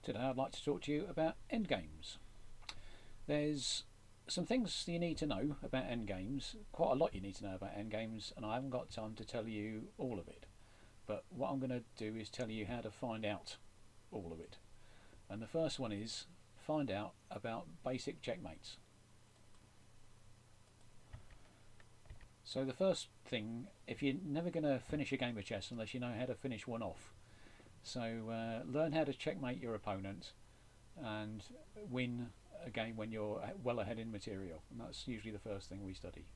Today I'd like to talk to you about endgames. There's some things you need to know about endgames, quite a lot you need to know about endgames, and I haven't got time to tell you all of it. But what I'm going to do is tell you how to find out all of it. And the first one is find out about basic checkmates. So the first thing, if you're never going to finish a game of chess unless you know how to finish one off, so learn how to checkmate your opponent and win a game when you're well ahead in material, and that's usually the first thing we study.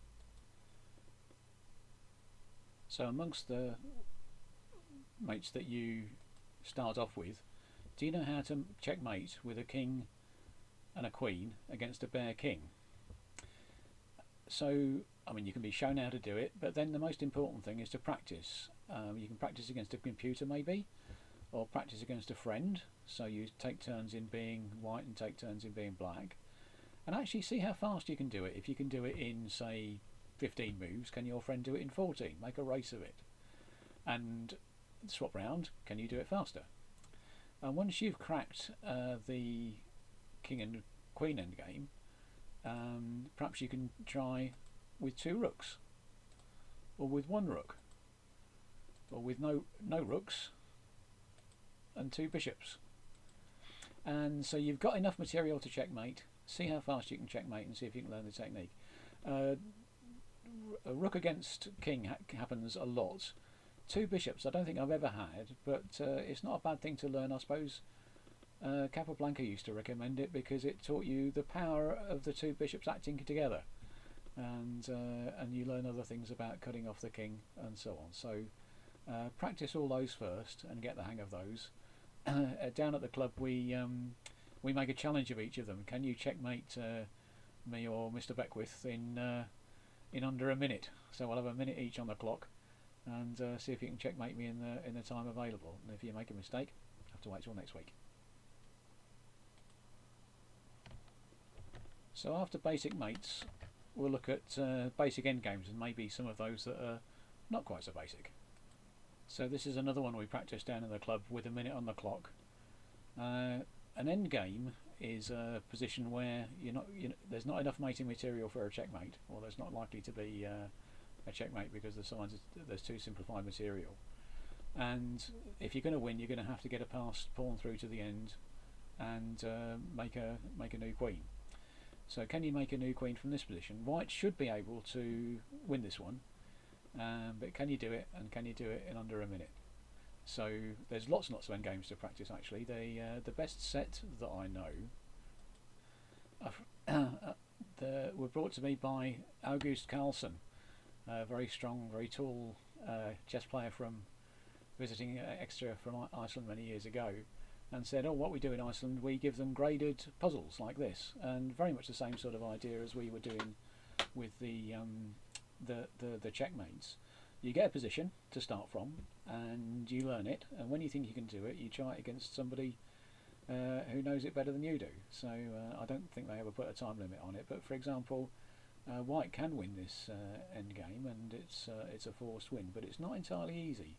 So amongst the mates that you start off with, do you know how to checkmate with a king and a queen against a bare king? So I mean, you can be shown how to do it, but then the most important thing is to practice. You can practice against a computer maybe, or practice against a friend, so you take turns in being white and take turns in being black, and actually see how fast you can do it. If you can do it in, say, 15 moves, can your friend do it in 14? Make a race of it. And swap round, can you do it faster? And once you've cracked the king and queen endgame, perhaps you can try with 2 rooks, or with 1 rook, or with no rooks and 2 bishops. And so you've got enough material to checkmate. See how fast you can checkmate and see if you can learn the technique. A rook against king happens a lot. 2 bishops I don't think I've ever had, but it's not a bad thing to learn, I suppose. Capablanca used to recommend it because it taught you the power of the 2 bishops acting together, and you learn other things about cutting off the king and so on. So practice all those first and get the hang of those. Down at the club we make a challenge of each of them. Can you checkmate me or Mr. Beckwith in under a minute? So we'll have a minute each on the clock, and see if you can checkmate me in the time available. And if you make a mistake, you have to wait till next week. So after basic mates, we'll look at basic endgames and maybe some of those that are not quite so basic. So this is another one we practice down in the club with a minute on the clock. An endgame is a position where there's not enough mating material for a checkmate, or there's not likely to be a checkmate because there's too simplified material. And if you're going to win, you're going to have to get a passed pawn through to the end and make a new queen. So can you make a new queen from this position? White should be able to win this one. But can you do it, and can you do it in under a minute? So there's lots and lots of endgames to practice actually. The best set that I know were brought to me by August Carlsen, a very strong, very tall chess player from visiting Exeter from Iceland many years ago, and said, oh, what we do in Iceland, we give them graded puzzles like this, and very much the same sort of idea as we were doing with the checkmates. You get a position to start from and you learn it, and when you think you can do it, you try it against somebody who knows it better than you do. So I don't think they ever put a time limit on it, but for example, white can win this endgame, and it's a forced win, but it's not entirely easy.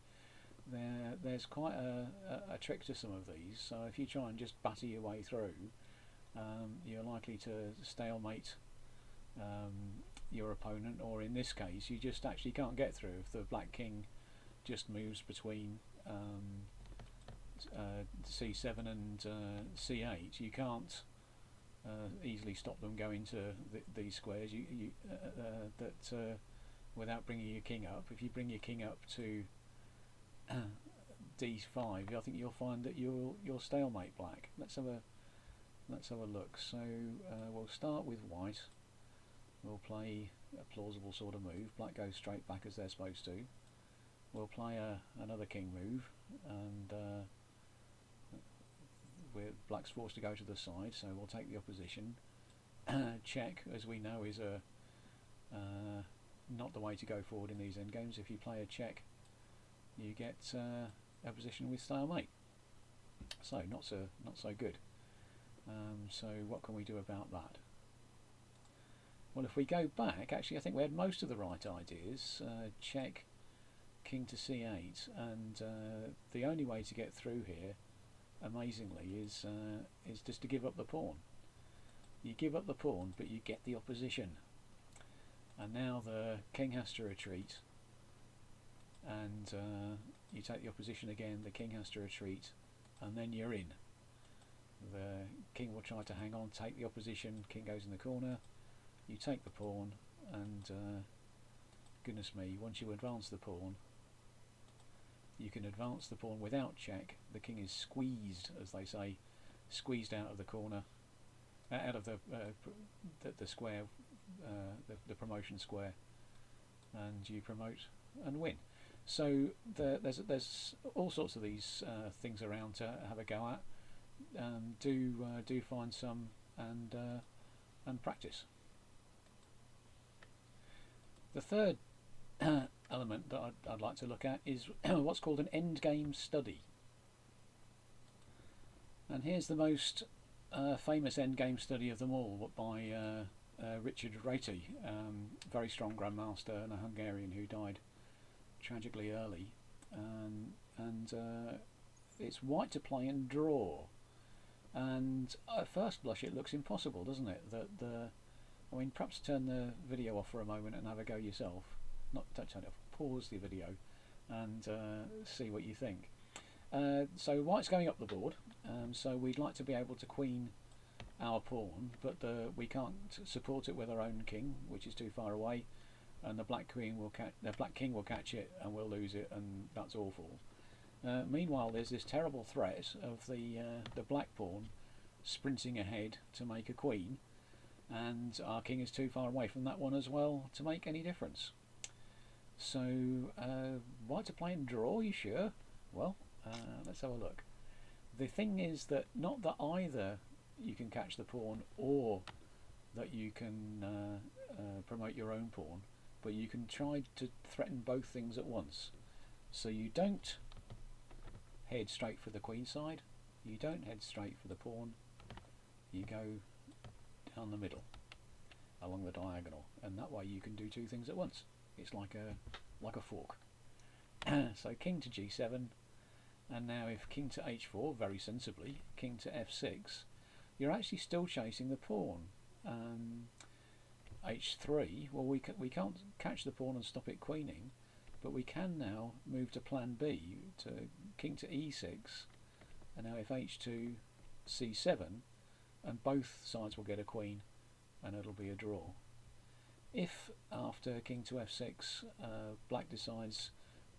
There's quite a trick to some of these, so if you try and just batter your way through, you're likely to stalemate your opponent, or in this case you just actually can't get through. If the black king just moves between c7 and c8, you can't easily stop them going to these squares without bringing your king up. If you bring your king up to d5, I think you'll find that you'll stalemate black. Let's have a look. So we'll start with white. We'll play a plausible sort of move. Black goes straight back as they're supposed to. We'll play another king move, and black's forced to go to the side, so we'll take the opposition. Check, as we know, is not the way to go forward in these endgames. If you play a check, you get a position with stalemate. So not so good. So what can we do about that? Well, if we go back, actually I think we had most of the right ideas. Check, king to c8, and the only way to get through here amazingly, is just to give up the pawn. You give up the pawn, but you get the opposition. And now the king has to retreat, and you take the opposition again, the king has to retreat, and then you're in. The king will try to hang on, take the opposition, king goes in the corner, you take the pawn, and goodness me, once you advance the pawn, you can advance the pawn without check. The king is squeezed, as they say, squeezed out of the corner, out of the square, the promotion square, and you promote and win. So there's all sorts of these things around to have a go at. Do find some and practice. The third element that I'd like to look at is what's called an Endgame Study. And here's the most famous Endgame Study of them all, by Richard Rati, very strong grandmaster and a Hungarian who died tragically early. And it's white to play and draw. And at first blush it looks impossible, doesn't it? I mean, perhaps turn the video off for a moment and have a go yourself. Not turn it off, pause the video and see what you think. So white's going up the board, so we'd like to be able to queen our pawn, but we can't support it with our own king, which is too far away, and the black king will catch it and we'll lose it, and that's awful. Meanwhile, there's this terrible threat of the black pawn sprinting ahead to make a queen, and our king is too far away from that one as well to make any difference. So white to play and draw, you sure? Well, let's have a look. The thing is that not that either you can catch the pawn or that you can promote your own pawn, but you can try to threaten both things at once. So you don't head straight for the queen side, you don't head straight for the pawn, you go down the middle along the diagonal, and that way you can do two things at once. It's like a fork. So king to g7, and now if king to h4, very sensibly, king to f6, you're actually still chasing the pawn. h3, well, we can't catch the pawn and stop it queening, but we can now move to plan B, to king to e6, and now if h2, c7, and both sides will get a queen, and it'll be a draw. If after king to f6 black decides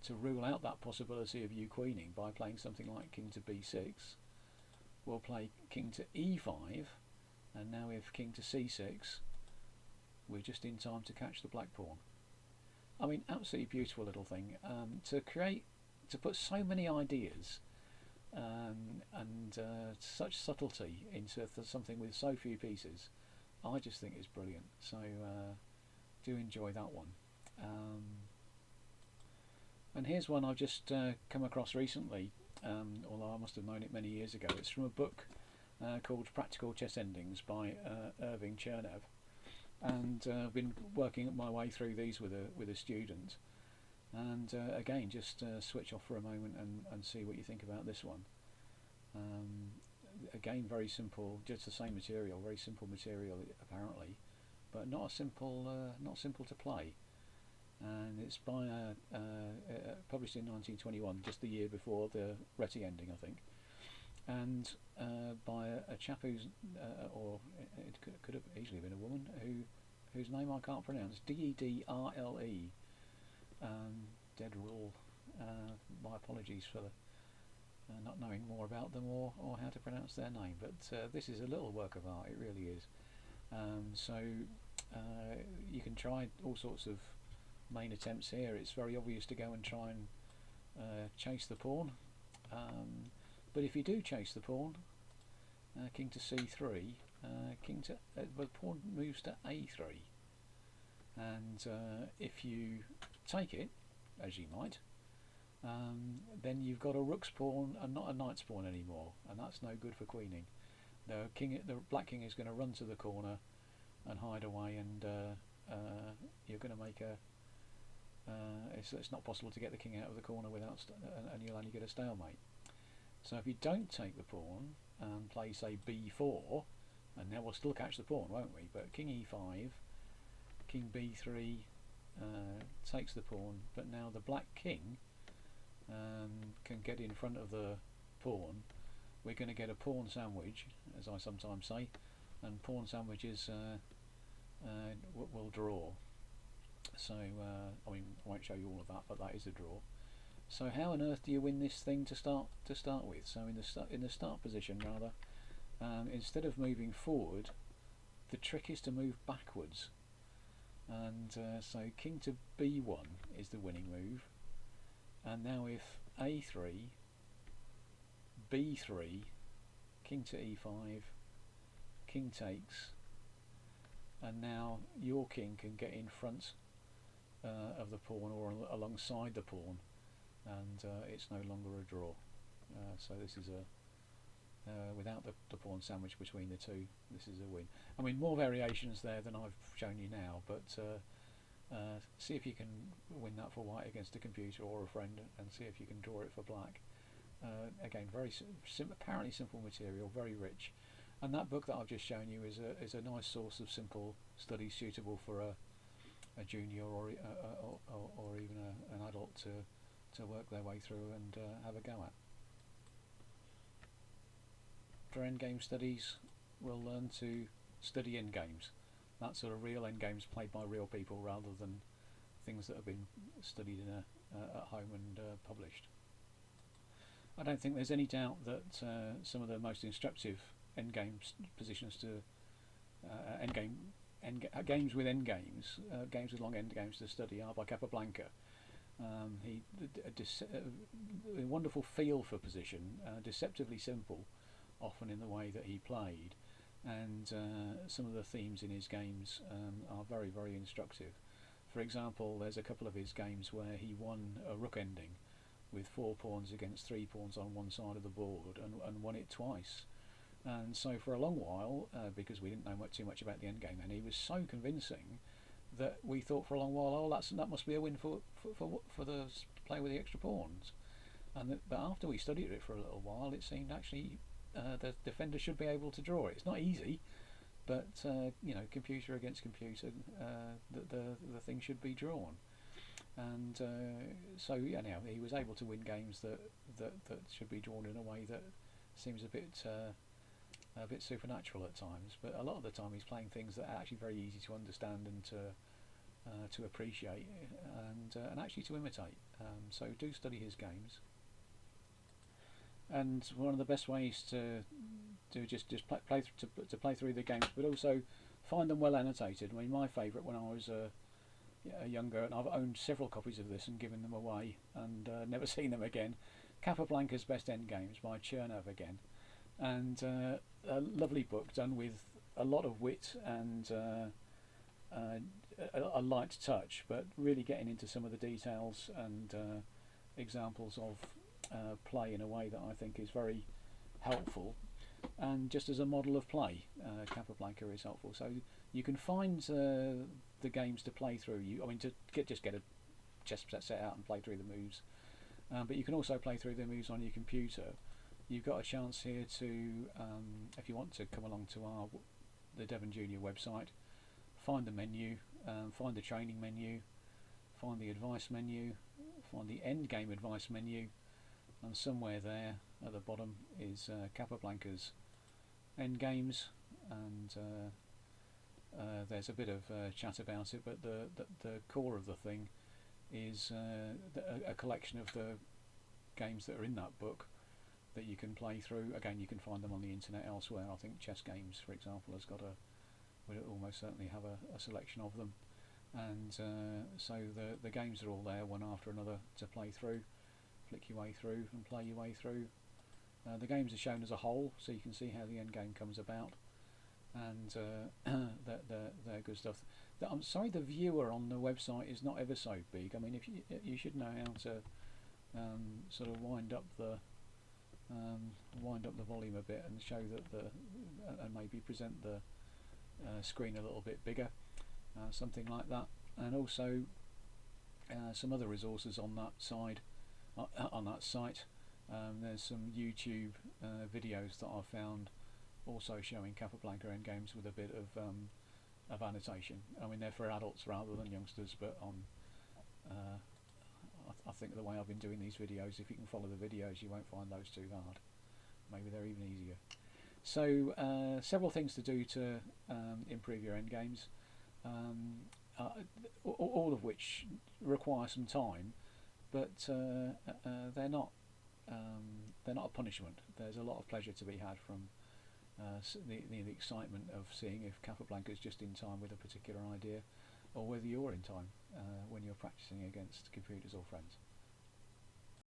to rule out that possibility of you queening by playing something like king to b6, we'll play king to e5, and now if king to c6, we're just in time to catch the black pawn. I mean, absolutely beautiful little thing, to put so many ideas and such subtlety into something with so few pieces. I just think it's brilliant. So do enjoy that one. And here's one I've just come across recently, although I must have known it many years ago. It's from a book called Practical Chess Endings by Irving Chernev, and I've been working my way through these with a student, and again, just switch off for a moment and see what you think about this one. Again, very simple, just the same material, very simple material apparently, but not simple to play. And it's by published in 1921, just the year before the Reti ending, I think, and by a chap who's, or it could have easily been a woman, whose name I can't pronounce, Dedrle, Dedrle. My apologies for not knowing more about them or how to pronounce their name, but this is a little work of art, it really is. So you can try all sorts of main attempts here. It's very obvious to go and try and chase the pawn, but if you do chase the pawn, king to c3, the pawn moves to a3, and if you take it, as you might, then you've got a rook's pawn and not a knight's pawn anymore, and that's no good for queening. The black king is going to run to the corner and hide away, and you're going to make it's not possible to get the king out of the corner without and you'll only get a stalemate. So if you don't take the pawn and play, say, b4, and now we'll still catch the pawn, won't we? But king e5, king b3 takes the pawn, but now the black king can get in front of the pawn. We're going to get a pawn sandwich, as I sometimes say, and pawn sandwiches will draw. So I mean, I won't show you all of that, but that is a draw. So how on earth do you win this thing to start with? So in the start position, rather, instead of moving forward, the trick is to move backwards. And so king to b1 is the winning move. And now if a3, b3, king to e5, king takes, and now your king can get in front of the pawn or alongside the pawn, and it's no longer a draw. So this is without the pawn sandwich between the two, this is a win. I mean, more variations there than I've shown you now, but see if you can win that for white against a computer or a friend, and see if you can draw it for black. Again, very apparently simple material, very rich, and that book that I've just shown you is a nice source of simple studies suitable for a junior or even an adult to work their way through and have a go at. For Endgame studies, we'll learn to study endgames. That sort of real endgames played by real people rather than things that have been studied in at home and published. I don't think there's any doubt that some of the most instructive endgame positions to games with endgames, games with long endgames to study are by Capablanca. A wonderful feel for position, deceptively simple, often in the way that he played, and some of the themes in his games are very, very instructive. For example, there's a couple of his games where he won a rook ending with 4 pawns against 3 pawns on one side of the board, and won it twice. And so for a long while, because we didn't know too much about the endgame, and he was so convincing that we thought for a long while, oh, that must be a win for the play with the extra pawns. But after we studied it for a little while, it seemed actually the defender should be able to draw it. It's not easy, but computer against computer, the thing should be drawn. And so yeah, now he was able to win games that should be drawn in a way that seems a bit supernatural at times. But a lot of the time, he's playing things that are actually very easy to understand and to appreciate and actually to imitate. So do study his games. And one of the best ways to do just play through the games, but also find them well annotated. I mean, my favourite when I was younger, and I've owned several copies of this and given them away and never seen them again. Capablanca's Best Endgames by Chernev again, and a lovely book done with a lot of wit and a light touch, but really getting into some of the details and examples of play in a way that I think is very helpful. And just as a model of play, Capablanca is helpful. So you can find the games to play through. Just get a chess set out and play through the moves. But you can also play through the moves on your computer. You've got a chance here to, if you want to come along to the Devon Junior website, find the menu, find the training menu, find the advice menu, find the endgame advice menu, and somewhere there at the bottom is Capablanca's Endgames, and there's a bit of chat about it, but the core of the thing is a collection of the games that are in that book that you can play through. Again, you can find them on the internet elsewhere. I think Chess Games, for example, will almost certainly have a selection of them, and so the games are all there one after another to play through. Flick your way through and play your way through. The games are shown as a whole, so you can see how the end game comes about, and they're good stuff. I'm sorry, the viewer on the website is not ever so big. I mean, if you should know how to sort of wind up the volume a bit and show that and maybe present the screen a little bit bigger, something like that. And also some other resources on that side, on that site. There's some YouTube videos that I've found also showing Capablanca endgames with a bit of annotation. I mean, they're for adults rather than youngsters, but uh, I think the way I've been doing these videos, if you can follow the videos, you won't find those too hard. Maybe they're even easier. So several things to do to improve your endgames, all of which require some time, but they're not a punishment. There's a lot of pleasure to be had from the excitement of seeing if Capablanca is just in time with a particular idea, or whether you're in time when you're practicing against computers or friends.